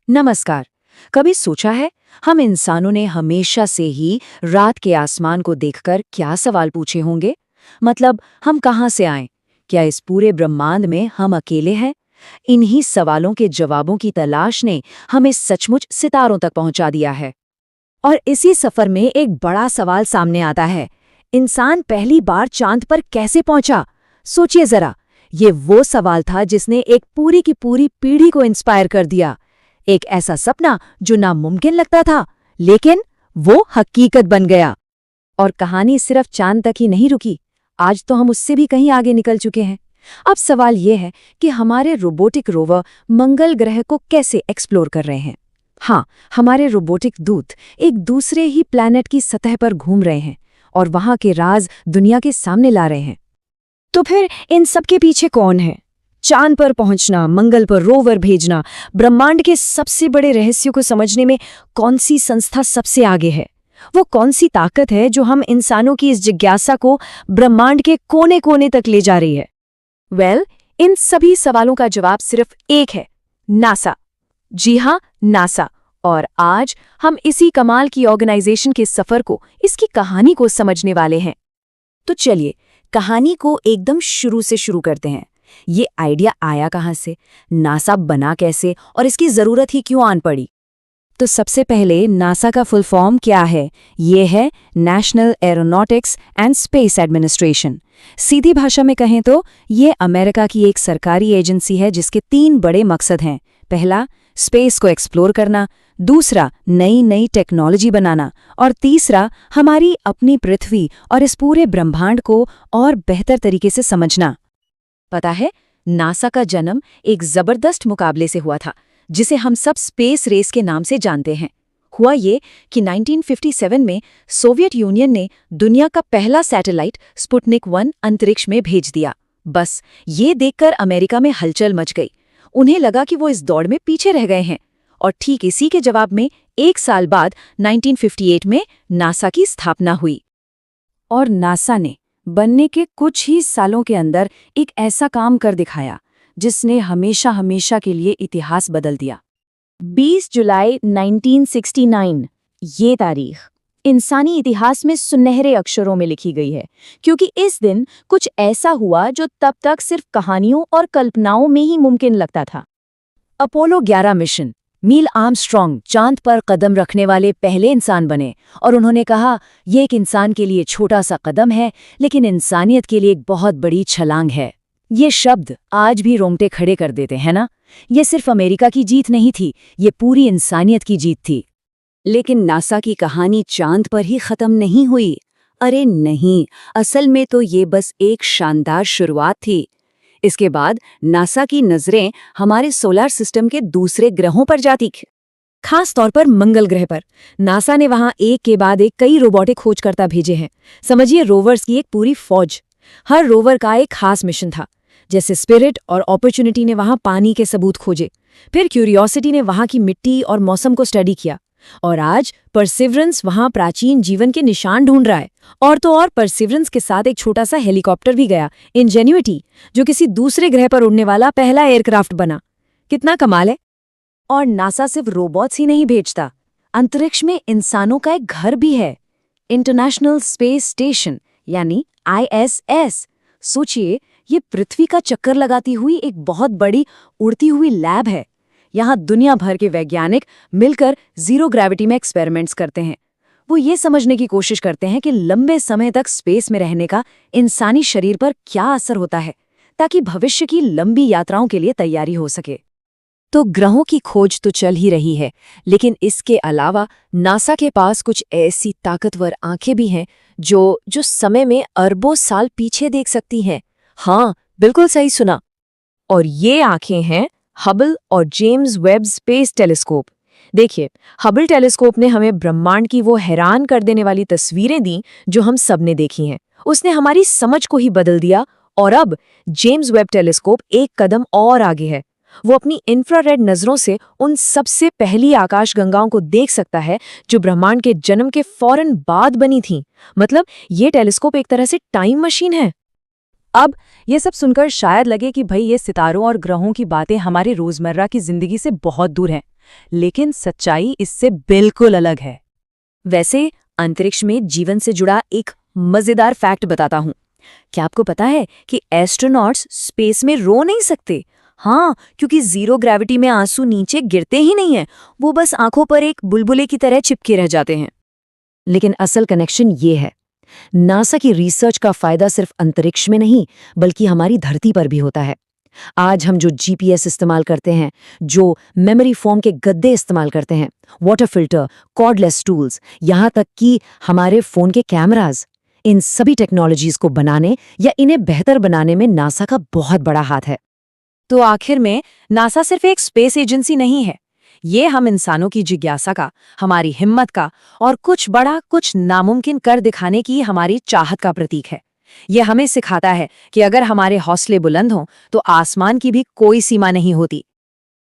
नमस्कार। कभी सोचा है हम इंसानों ने हमेशा से ही रात के आसमान को देखकर क्या सवाल पूछे होंगे? मतलब हम कहाँ से आए? क्या इस पूरे ब्रह्मांड में हम अकेले हैं? इन्हीं सवालों के जवाबों की तलाश ने हमें सचमुच सितारों तक पहुंचा दिया है। और इसी सफर में एक बड़ा सवाल सामने आता है। इंसान पहली बार चांद पर कैसे पहुंचा? सोचिए जरा, ये वो सवाल था जिसने एक पूरी की पूरी पीढ़ी को इंस्पायर कर दिया। एक ऐसा सपना जो नामुमकिन लगता था, लेकिन वो हकीकत बन गया। और कहानी सिर्फ चांद तक ही नहीं रुकी। आज तो हम उससे भी कहीं आगे निकल चुके हैं। अब सवाल ये है कि हमारे रोबोटिक रोवर मंगल ग्रह को कैसे एक्सप्लोर कर रहे हैं। हाँ, हमारे रोबोटिक दूत एक दूसरे ही प्लैनेट की सतह पर घूम रहे हैं और वहां के राज दुनिया के सामने ला रहे हैं। तो फिर इन सब के पीछे कौन है? चांद पर पहुंचना, मंगल पर रोवर भेजना, ब्रह्मांड के सबसे बड़े रहस्यों को समझने में कौन सी संस्था सबसे आगे है? वो कौन सी ताकत है जो हम इंसानों की इस जिज्ञासा को ब्रह्मांड के कोने कोने तक ले जा रही है? इन सभी सवालों का जवाब सिर्फ एक है, नासा। जी हाँ, नासा। और आज हम इसी कमाल की ऑर्गेनाइजेशन के सफर को, इसकी कहानी को समझने वाले हैं। तो चलिए, कहानी को एकदम शुरू से शुरू करते हैं। ये आइडिया आया कहाँ से, नासा बना कैसे और इसकी जरूरत ही क्यों आन पड़ी? तो सबसे पहले नासा का फुल फॉर्म क्या है? ये है National Aeronautics and Space Administration. सीधी भाषा में कहें तो ये अमेरिका की एक सरकारी एजेंसी है जिसके 3 बड़े मकसद हैं। पहला, स्पेस को एक्सप्लोर करना, दूसरा, नई नई टेक्नोलॉजी बनाना, और तीसरा, हमारी अपनी पृथ्वी और इस पूरे ब्रह्मांड को और बेहतर तरीके से समझना। पता है, नासा का जन्म एक जबरदस्त मुकाबले से हुआ था, जिसे हम सब स्पेस रेस के नाम से जानते हैं। हुआ ये कि 1957 में सोवियत यूनियन ने दुनिया का पहला सैटेलाइट स्पुतनिक 1 अंतरिक्ष में भेज दिया। बस ये देखकर अमेरिका में हलचल मच गई। उन्हें लगा कि वो इस दौड़ में पीछे रह गए हैं। और ठीक इसी के जवाब में 1 साल बाद 1958 में नासा की स्थापना हुई। और नासा ने बनने के कुछ ही सालों के अंदर एक ऐसा काम कर दिखाया जिसने हमेशा हमेशा के लिए इतिहास बदल दिया। 20 जुलाई 1969, ये तारीख इंसानी इतिहास में सुनहरे अक्षरों में लिखी गई है, क्योंकि इस दिन कुछ ऐसा हुआ जो तब तक सिर्फ कहानियों और कल्पनाओं में ही मुमकिन लगता था। अपोलो 11 मिशन, नील आर्मस्ट्रॉन्ग चांद पर कदम रखने वाले पहले इंसान बने, और उन्होंने कहा, यह एक इंसान के लिए छोटा सा कदम है, लेकिन इंसानियत के लिए एक बहुत बड़ी छलांग है। ये शब्द आज भी रोंगटे खड़े कर देते हैं ना? ये सिर्फ अमेरिका की जीत नहीं थी, ये पूरी इंसानियत की जीत थी। लेकिन नासा की कहानी चांद पर ही खत्म नहीं हुई। अरे नहीं, असल में तो ये बस एक शानदार शुरुआत थी। इसके बाद नासा की नजरें हमारे सोलर सिस्टम के दूसरे ग्रहों पर जाती, खास तौर पर मंगल ग्रह पर। नासा ने वहां एक के बाद एक कई रोबोटिक खोजकर्ता भेजे हैं। समझिए, रोवर्स की एक पूरी फौज। हर रोवर का एक खास मिशन था। जैसे स्पिरिट और अपॉर्चुनिटी ने वहां पानी के सबूत खोजे, फिर क्यूरियोसिटी ने वहां की मिट्टी और मौसम को स्टडी किया, और आज परसिवरेंस वहां प्राचीन जीवन के निशान ढूंढ रहा है। और तो और परसिवरेंस के साथ एक छोटा सा हेलीकॉप्टर भी गया, इंजेन्युइटी, जो किसी दूसरे ग्रह पर उड़ने वाला पहला एयरक्राफ्ट बना। कितना कमाल है! और नासा सिर्फ रोबोट्स ही नहीं भेजता, अंतरिक्ष में इंसानों का एक घर भी है, इंटरनेशनल स्पेस स्टेशन यानी ISS। सोचिए, ये पृथ्वी का चक्कर लगाती हुई एक बहुत बड़ी उड़ती हुई लैब है। यहाँ दुनिया भर के वैज्ञानिक मिलकर जीरो ग्रेविटी में एक्सपेरिमेंट्स करते हैं। वो ये समझने की कोशिश करते हैं कि लंबे समय तक स्पेस में रहने का इंसानी शरीर पर क्या असर होता है, ताकि भविष्य की लंबी यात्राओं के लिए तैयारी हो सके। तो ग्रहों की खोज तो चल ही रही है, लेकिन इसके अलावा नासा के पास कुछ ऐसी ताकतवर आंखें भी हैं जो समय में अरबों साल पीछे देख सकती हैं। हाँ, बिल्कुल सही सुना। और ये आंखें हैं हबल और जेम्स वेब स्पेस टेलीस्कोप। देखिए, हबल टेलीस्कोप ने हमें ब्रह्मांड की वो हैरान कर देने वाली तस्वीरें दी जो हम सबने देखी हैं। उसने हमारी समझ को ही बदल दिया। और अब जेम्स वेब टेलीस्कोप एक कदम और आगे है। वो अपनी इंफ्रारेड नजरों से उन सबसे पहली आकाशगंगाओं को देख सकता है जो ब्रह्मांड के जन्म के फौरन बाद बनी थीं। मतलब ये टेलीस्कोप एक तरह से टाइम मशीन है। अब ये सब सुनकर शायद लगे कि भाई ये सितारों और ग्रहों की बातें हमारे रोजमर्रा की जिंदगी से बहुत दूर हैं, लेकिन सच्चाई इससे बिल्कुल अलग है। वैसे अंतरिक्ष में जीवन से जुड़ा एक मजेदार फैक्ट बताता हूँ। क्या आपको पता है कि एस्ट्रोनॉट्स स्पेस में रो नहीं सकते? हाँ, क्योंकि जीरो ग्रेविटी में आंसू नीचे गिरते ही नहीं हैं, वो बस आंखों पर एक बुलबुले की तरह चिपके रह जाते हैं। लेकिन असल कनेक्शन ये है, नासा की रिसर्च का फायदा सिर्फ अंतरिक्ष में नहीं बल्कि हमारी धरती पर भी होता है। आज हम जो जीपीएस इस्तेमाल करते हैं, जो मेमोरी फोम के गद्दे इस्तेमाल करते हैं, वाटर फिल्टर, कॉर्डलेस टूल्स, यहाँ तक कि हमारे फोन के कैमराज, इन सभी टेक्नोलॉजीज को बनाने या इन्हें बेहतर बनाने में नासा का बहुत बड़ा हाथ है। तो आखिर में नासा सिर्फ एक स्पेस एजेंसी नहीं है, ये हम इंसानों की जिज्ञासा का, हमारी हिम्मत का और कुछ बड़ा, कुछ नामुमकिन कर दिखाने की हमारी चाहत का प्रतीक है। ये हमें सिखाता है कि अगर हमारे हौसले बुलंद हों तो आसमान की भी कोई सीमा नहीं होती।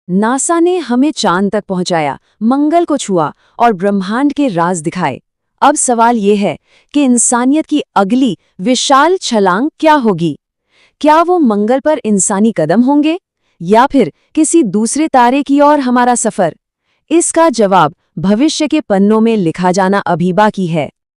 नासा ने हमें चांद तक पहुंचाया, मंगल को छुआ और ब्रह्मांड के राज दिखाए। अब सवाल ये है कि इंसानियत की अगली विशाल छलांग क्या होगी? क्या वो मंगल पर इंसानी कदम होंगे या फिर किसी दूसरे तारे की ओर हमारा सफर? इसका जवाब भविष्य के पन्नों में लिखा जाना अभी बाकी है।